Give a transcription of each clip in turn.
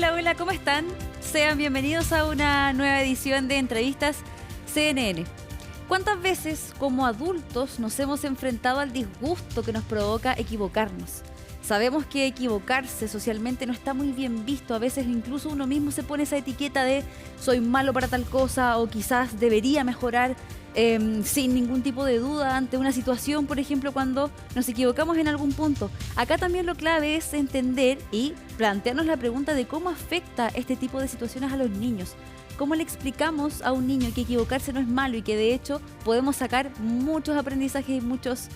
Hola, hola, ¿cómo están? Sean bienvenidos a una nueva edición de Entrevistas CNN. ¿Cuántas veces como adultos nos hemos enfrentado al disgusto que nos provoca equivocarnos? Sabemos que equivocarse socialmente no está muy bien visto. A veces incluso uno mismo se pone esa etiqueta de soy malo para tal cosa o quizás debería mejorar sin ningún tipo de duda ante una situación, por ejemplo, cuando nos equivocamos en algún punto. Acá también lo clave es entender y plantearnos la pregunta de cómo afecta este tipo de situaciones a los niños. ¿Cómo le explicamos a un niño que equivocarse no es malo y que de hecho podemos sacar muchos aprendizajes y muchas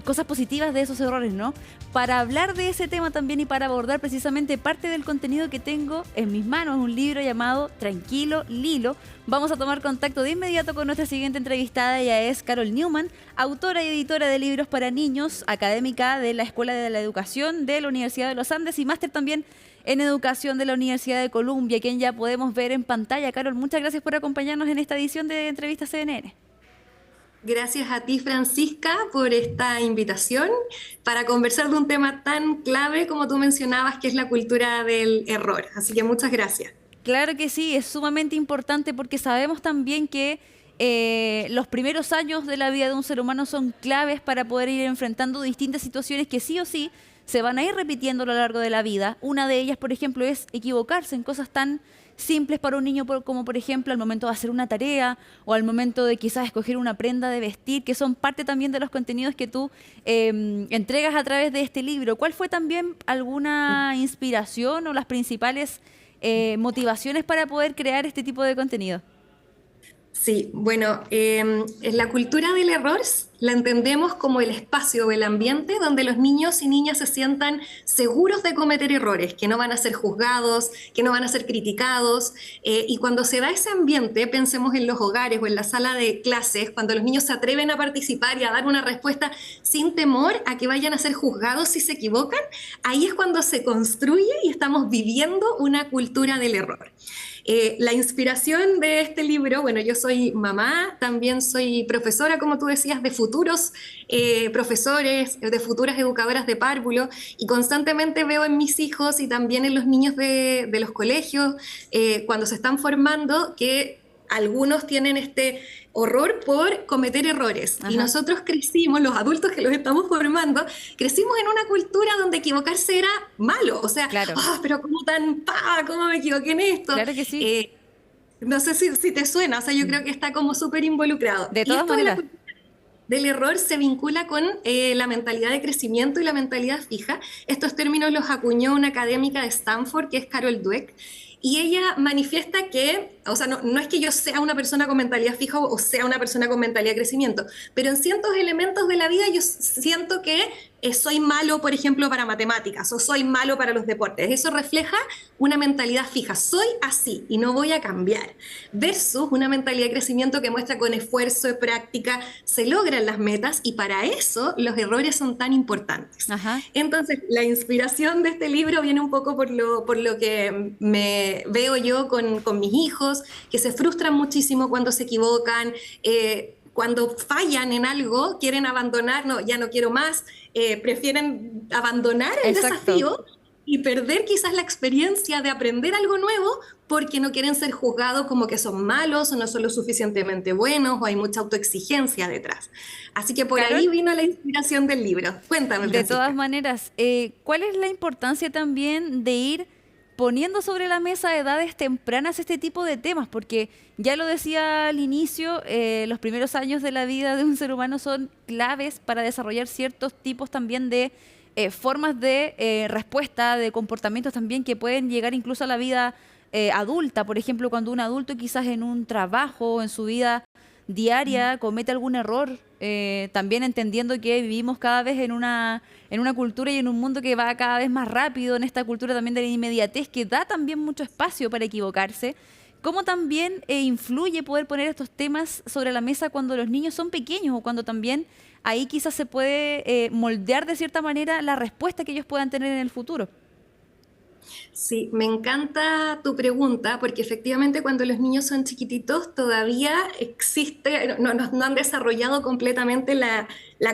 cosas positivas de esos errores, ¿no? Para hablar de ese tema también y para abordar precisamente parte del contenido que tengo en mis manos, un libro llamado Tranquilo, Lilo, vamos a tomar contacto de inmediato con nuestra siguiente entrevistada. Ella es Carol Newman, autora y editora de libros para niños, académica de la Escuela de la Educación de la Universidad de los Andes y máster también en Educación de la Universidad de Columbia, quien ya podemos ver en pantalla. Carol, muchas gracias por acompañarnos en esta edición de Entrevistas CNN. Gracias a ti, Francisca, por esta invitación para conversar de un tema tan clave como tú mencionabas, que es la cultura del error. Así que muchas gracias. Claro que sí, es sumamente importante porque sabemos también que los primeros años de la vida de un ser humano son claves para poder ir enfrentando distintas situaciones que sí o sí se van a ir repitiendo a lo largo de la vida. Una de ellas, por ejemplo, es equivocarse en cosas tan simples para un niño como, por ejemplo, al momento de hacer una tarea o al momento de quizás escoger una prenda de vestir, que son parte también de los contenidos que tú entregas a través de este libro. ¿Cuál fue también alguna inspiración o las principales motivaciones para poder crear este tipo de contenido? Sí, bueno, la cultura del error la entendemos como el espacio o el ambiente donde los niños y niñas se sientan seguros de cometer errores, que no van a ser juzgados, que no van a ser criticados. Y cuando se da ese ambiente, pensemos en los hogares o en la sala de clases, cuando los niños se atreven a participar y a dar una respuesta sin temor a que vayan a ser juzgados si se equivocan, ahí es cuando se construye y estamos viviendo una cultura del error. La inspiración de este libro, bueno, yo soy mamá, también soy profesora, como tú decías, de futuros profesores, de futuras educadoras de párvulo, y constantemente veo en mis hijos y también en los niños de los colegios, cuando se están formando, que algunos tienen este horror por cometer errores. Ajá. Y nosotros crecimos, los adultos que los estamos formando, crecimos en una cultura donde equivocarse era malo. O sea, Claro, pero ¿cómo tan pava? ¿Cómo me equivoqué en esto? claro que sí. No sé si te suena, o sea, yo creo que está como súper involucrado. De Y todas esto de la maneras. cultura del error se vincula con la mentalidad de crecimiento y la mentalidad fija. Estos términos los acuñó una académica de Stanford, que es Carol Dweck, y ella manifiesta que, o sea, no es que yo sea una persona con mentalidad fija o sea una persona con mentalidad de crecimiento, pero en ciertos elementos de la vida yo siento que soy malo, por ejemplo, para matemáticas o soy malo para los deportes. Eso refleja una mentalidad fija. Soy así y no voy a cambiar. Versus una mentalidad de crecimiento que muestra con esfuerzo y práctica se logran las metas, y para eso los errores son tan importantes. Ajá. Entonces, la inspiración de este libro viene un poco por lo que me veo yo con mis hijos, que se frustran muchísimo cuando se equivocan, cuando fallan en algo, quieren abandonar, no, ya no quiero más, prefieren abandonar el Exacto. desafío y perder quizás la experiencia de aprender algo nuevo porque no quieren ser juzgados como que son malos o no son lo suficientemente buenos o hay mucha autoexigencia detrás. Así que por Carol, ahí vino la inspiración del libro. Cuéntame, de todas Francisca. maneras, ¿cuál es la importancia también de ir poniendo sobre la mesa a edades tempranas este tipo de temas? Porque ya lo decía al inicio, los primeros años de la vida de un ser humano son claves para desarrollar ciertos tipos también de formas de respuesta, de comportamientos también que pueden llegar incluso a la vida adulta. Por ejemplo, cuando un adulto quizás en un trabajo, en su vida diaria, comete algún error, también entendiendo que vivimos cada vez en una cultura y en un mundo que va cada vez más rápido, en esta cultura también de la inmediatez, que da también mucho espacio para equivocarse. ¿Cómo también influye poder poner estos temas sobre la mesa cuando los niños son pequeños o cuando también ahí quizás se puede moldear de cierta manera la respuesta que ellos puedan tener en el futuro? Sí, me encanta tu pregunta porque efectivamente cuando los niños son chiquititos todavía existe, no han desarrollado completamente la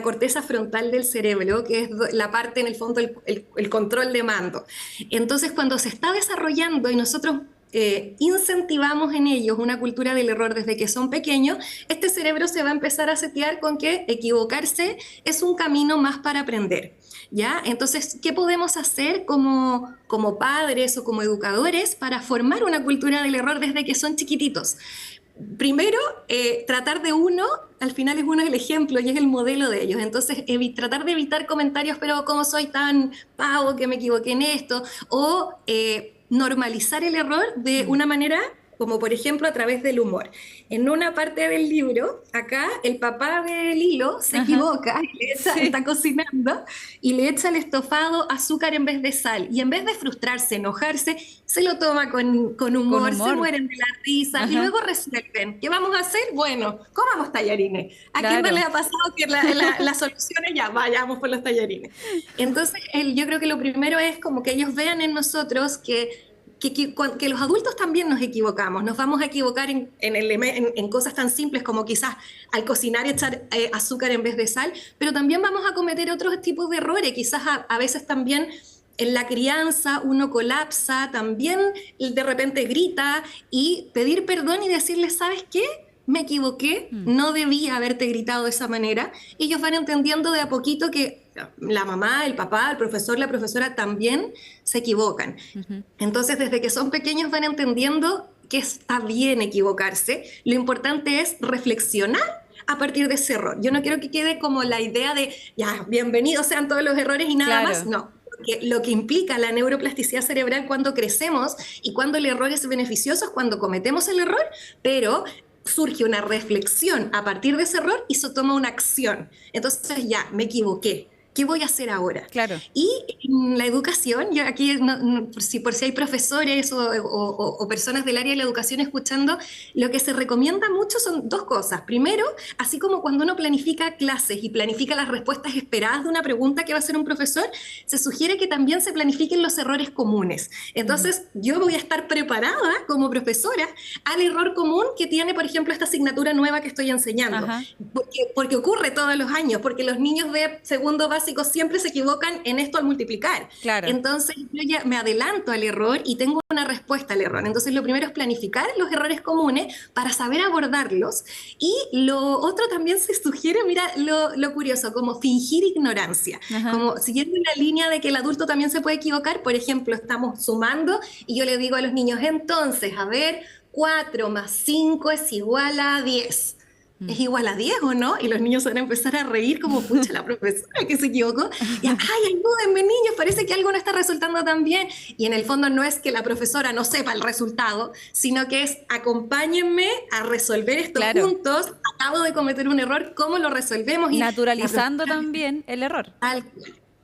corteza frontal del cerebro, que es la parte en el fondo, el control de mando. Entonces cuando se está desarrollando y nosotros incentivamos en ellos una cultura del error desde que son pequeños, este cerebro se va a empezar a setear con que equivocarse es un camino más para aprender. ¿Ya? Entonces, ¿qué podemos hacer como padres o como educadores para formar una cultura del error desde que son chiquititos? Primero, tratar de uno, al final es uno el ejemplo y es el modelo de ellos. Entonces, tratar de evitar comentarios, pero ¿cómo soy tan pavo que me equivoqué en esto? O normalizar el error de una manera como por ejemplo a través del humor. En una parte del libro, acá el papá de Lilo se equivoca, y le echa, está cocinando y le echa al estofado azúcar en vez de sal. Y en vez de frustrarse, enojarse, se lo toma con humor, se mueren de la risa y luego resuelven. ¿Qué vamos a hacer? Bueno, comamos tallarines. ¿A quién no le ha pasado que la solución es ya, vayamos por los tallarines? Entonces, yo creo que lo primero es como que ellos vean en nosotros que los adultos también nos equivocamos, nos vamos a equivocar en cosas tan simples como quizás al cocinar echar azúcar en vez de sal, pero también vamos a cometer otros tipos de errores, quizás a veces también en la crianza uno colapsa, también de repente grita y pedir perdón y decirle, ¿sabes qué? Me equivoqué, no debía haberte gritado de esa manera. Y ellos van entendiendo de a poquito que la mamá, el papá, el profesor, la profesora también se equivocan. Entonces, desde que son pequeños van entendiendo que está bien equivocarse. Lo importante es reflexionar a partir de ese error. Yo no quiero que quede como la idea de, ya, bienvenidos sean todos los errores y nada más. No. Porque lo que implica la neuroplasticidad cerebral cuando crecemos y cuando el error es beneficioso es cuando cometemos el error, pero surge una reflexión a partir de ese error y se toma una acción. Entonces ya, me equivoqué. ¿Qué voy a hacer ahora? Claro. Y en la educación, yo aquí, por si hay profesores o personas del área de la educación escuchando, lo que se recomienda mucho son dos cosas. Primero, así como cuando uno planifica clases y planifica las respuestas esperadas de una pregunta que va a hacer un profesor, se sugiere que también se planifiquen los errores comunes. Entonces, yo voy a estar preparada como profesora al error común que tiene, por ejemplo, esta asignatura nueva que estoy enseñando. Porque ocurre todos los años, porque los niños de segundo básico siempre se equivocan en esto al multiplicar. Claro. Entonces yo ya me adelanto al error y tengo una respuesta al error. Entonces lo primero es planificar los errores comunes para saber abordarlos. Y lo otro también se sugiere, mira lo curioso, como fingir ignorancia. Como siguiendo la línea de que el adulto también se puede equivocar. Por ejemplo, estamos sumando y yo le digo a los niños, entonces, a ver, 4 más 5 es igual a 10. ¿Es igual a 10 o no? Y los niños van a empezar a reír como, pucha, la profesora que se equivocó. Y, ay, ayúdenme niños, parece que algo no está resultando tan bien. Y en el fondo no es que la profesora no sepa el resultado, sino que es, acompáñenme a resolver esto juntos. Acabo de cometer un error, ¿cómo lo resolvemos? Y naturalizando también el error.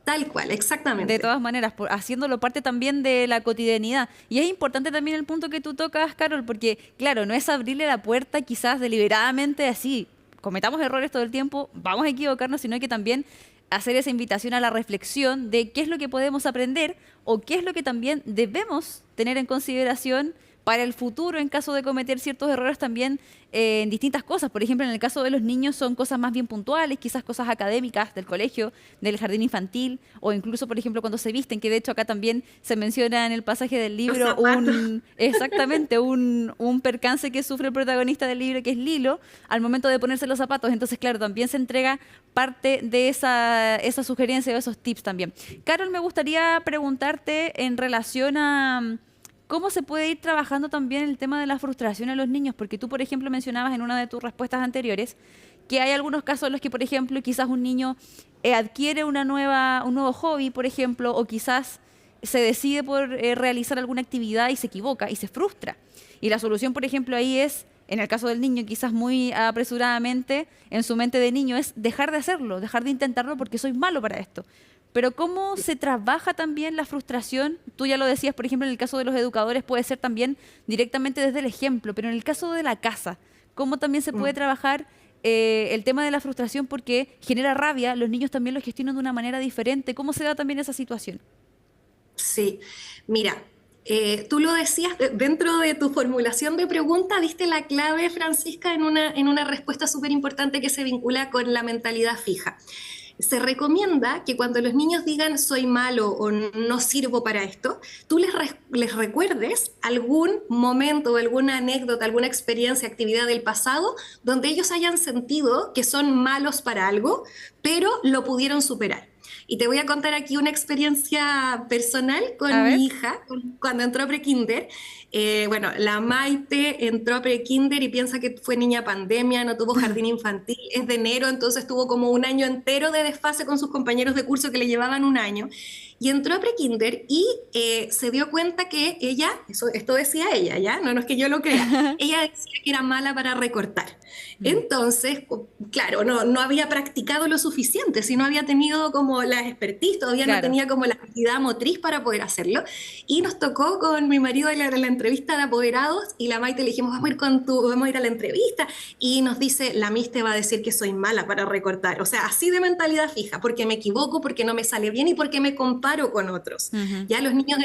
Tal cual, exactamente. De todas maneras, haciéndolo parte también de la cotidianidad. Y es importante también el punto que tú tocas, Carol, porque, claro, no es abrirle la puerta quizás deliberadamente así, cometamos errores todo el tiempo, vamos a equivocarnos, sino que también hacer esa invitación a la reflexión de qué es lo que podemos aprender o qué es lo que también debemos tener en consideración para el futuro en caso de cometer ciertos errores también en distintas cosas. Por ejemplo, en el caso de los niños son cosas más bien puntuales, quizás cosas académicas del colegio, del jardín infantil, o incluso, por ejemplo, cuando se visten, que de hecho acá también se menciona en el pasaje del libro exactamente un percance que sufre el protagonista del libro, que es Lilo, al momento de ponerse los zapatos. Entonces, claro, también se entrega parte de esa sugerencia o esos tips también. Carol, me gustaría preguntarte en relación a ¿cómo se puede ir trabajando también el tema de la frustración en los niños? Porque tú, por ejemplo, mencionabas en una de tus respuestas anteriores que hay algunos casos en los que, por ejemplo, quizás un niño adquiere un nuevo hobby, por ejemplo, o quizás se decide por realizar alguna actividad y se equivoca y se frustra. Y la solución, por ejemplo, ahí es, en el caso del niño, quizás muy apresuradamente, en su mente de niño, es dejar de hacerlo, dejar de intentarlo porque soy malo para esto. Pero ¿cómo se trabaja también la frustración? Tú ya lo decías, por ejemplo, en el caso de los educadores puede ser también directamente desde el ejemplo, pero en el caso de la casa, ¿cómo también se puede trabajar el tema de la frustración? Porque genera rabia, los niños también lo gestionan de una manera diferente. ¿Cómo se da también esa situación? Sí, mira, tú lo decías dentro de tu formulación de pregunta, diste la clave, Francisca, en una respuesta súper importante que se vincula con la mentalidad fija. Se recomienda que cuando los niños digan soy malo o no sirvo para esto, tú les recuerdes algún momento, alguna anécdota, alguna experiencia, actividad del pasado donde ellos hayan sentido que son malos para algo, pero lo pudieron superar. Y te voy a contar aquí una experiencia personal A con ver. mi hija cuando entró a prekinder. Bueno, la Maite entró a prekinder y piensa que fue niña pandemia, no tuvo jardín infantil, es de enero, entonces tuvo como un año entero de desfase con sus compañeros de curso que le llevaban un año. Y entró a prekinder y se dio cuenta que ella, esto decía ella, ¿ya? No, no es que yo lo crea, ella decía que era mala para recortar. Entonces, claro, no había practicado lo suficiente, si no había tenido como la expertise, todavía no Claro. tenía como la habilidad motriz para poder hacerlo. Y nos tocó con mi marido la entrevista de apoderados y la Maite le dijimos, vamos a ir a la entrevista. Y nos dice, la Miss te va a decir que soy mala para recortar. O sea, así de mentalidad fija, porque me equivoco, porque no me sale bien y porque me comparo con otros. Ujú. Ya los niños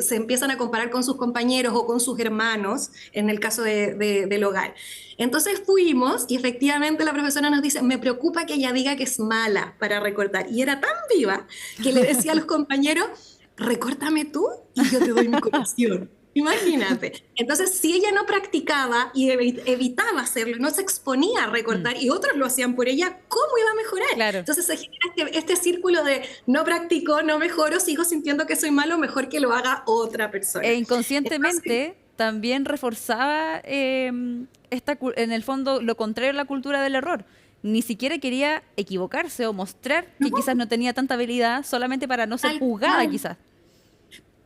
se empiezan a comparar con sus compañeros o con sus hermanos, en el caso del hogar. Entonces fuimos y efectivamente la profesora nos dice, me preocupa que ella diga que es mala para recortar. Y era tan viva que le decía a los compañeros, recórtame tú y yo te doy mi corazón. Imagínate. Entonces, si ella no practicaba y evitaba hacerlo, no se exponía a Mm. recortar y otros lo hacían por ella, ¿cómo iba a mejorar? Claro. Entonces se genera este círculo de no practico, no mejoro, sigo sintiendo que soy malo, mejor que lo haga otra E persona. Entonces, inconscientemente también reforzaba en el fondo lo contrario a la cultura del error. Ni siquiera quería equivocarse o mostrar que quizás no, no tenía tanta habilidad solamente para no ser tal juzgada cual. quizás.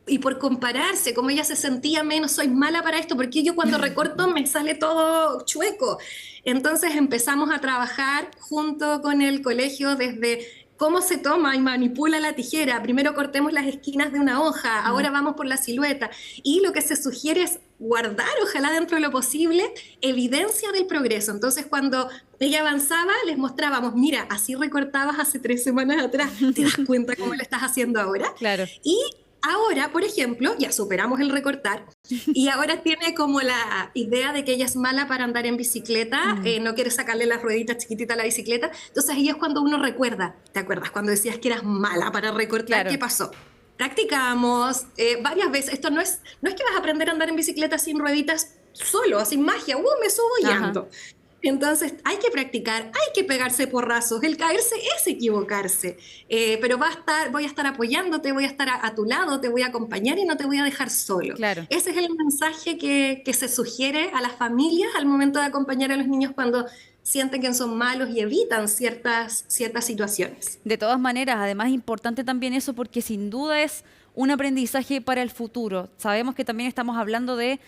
Y por compararse, como ella se sentía menos, soy mala para esto, porque yo cuando recorto me sale todo chueco. Entonces empezamos a trabajar junto con el colegio desde cómo se toma y manipula la tijera. Primero cortemos las esquinas de una hoja, Mm. ahora vamos por la silueta. Y lo que se sugiere es guardar, ojalá dentro de lo posible, evidencia del progreso. Entonces cuando ella avanzaba, les mostrábamos, mira, así recortabas hace 3 semanas atrás, ¿te das cuenta cómo lo estás haciendo ahora? Claro. Y ahora, por ejemplo, ya superamos el recortar y ahora tiene como la idea de que ella es mala para andar en bicicleta, Mm. no quiere sacarle las rueditas chiquititas a la bicicleta. Entonces ahí es cuando uno recuerda, ¿te acuerdas cuando decías que eras mala para recortar? ¿Qué Claro. pasó? Practicamos varias veces. Esto no es que vas a aprender a andar en bicicleta sin rueditas solo, sin magia. Me subo y Ajá. ando. Entonces hay que practicar, hay que pegarse porrazos, el caerse es equivocarse. Pero voy a estar apoyándote, voy a estar a tu lado, te voy a acompañar y no te voy a dejar solo. Claro. Ese es el mensaje que se sugiere a las familias al momento de acompañar a los niños cuando sienten que son malos y evitan ciertas situaciones. De todas maneras, además es importante también eso porque sin duda es un aprendizaje para el futuro. Sabemos que también estamos hablando de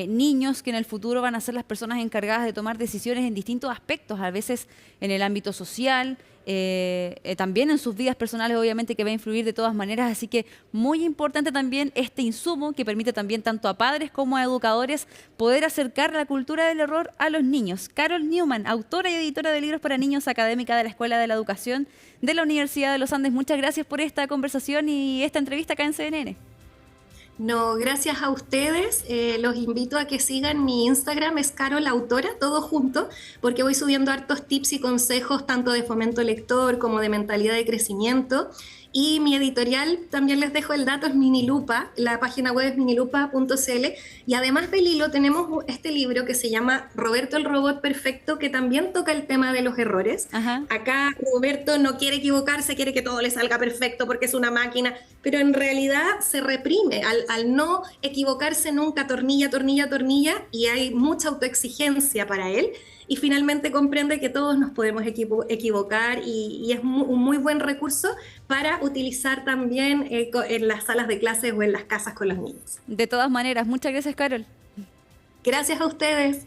niños que en el futuro van a ser las personas encargadas de tomar decisiones en distintos aspectos, a veces en el ámbito social, también en sus vidas personales, obviamente que va a influir de todas maneras, así que muy importante también este insumo que permite también tanto a padres como a educadores poder acercar la cultura del error a los niños. Carol Newman, autora y editora de libros para niños, académica de la Escuela de la Educación de la Universidad de los Andes, muchas gracias por esta conversación y esta entrevista acá en CNN. No, gracias a ustedes. Los invito a que sigan mi Instagram, es Carol Autora, todo junto, porque voy subiendo hartos tips y consejos tanto de fomento lector como de mentalidad de crecimiento. Y mi editorial, también les dejo el dato, es Minilupa, la página web es minilupa.cl. Y además del hilo tenemos este libro que se llama Roberto el Robot Perfecto, que también toca el tema de los errores. Ajá. Acá Roberto no quiere equivocarse, quiere que todo le salga perfecto porque es una máquina, pero en realidad se reprime al no equivocarse nunca, tornilla, tornilla, tornilla, y hay mucha autoexigencia para él. Y finalmente comprende que todos nos podemos equivocar y es un muy buen recurso para utilizar también en las salas de clases o en las casas con los niños. De todas maneras, muchas gracias, Carol. Gracias a ustedes.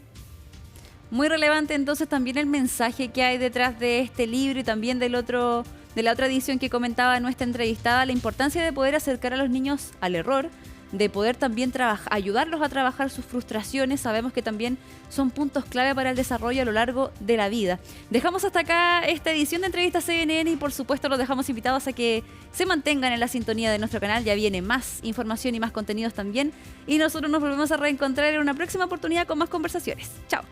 Muy relevante entonces también el mensaje que hay detrás de este libro y también de la otra edición que comentaba nuestra entrevistada, la importancia de poder acercar a los niños al error, de poder también ayudarlos a trabajar sus frustraciones. Sabemos que también son puntos clave para el desarrollo a lo largo de la vida. Dejamos hasta acá esta edición de Entrevistas CNN y por supuesto los dejamos invitados a que se mantengan en la sintonía de nuestro canal. Ya viene más información y más contenidos también. Y nosotros nos volvemos a reencontrar en una próxima oportunidad con más conversaciones. Chao.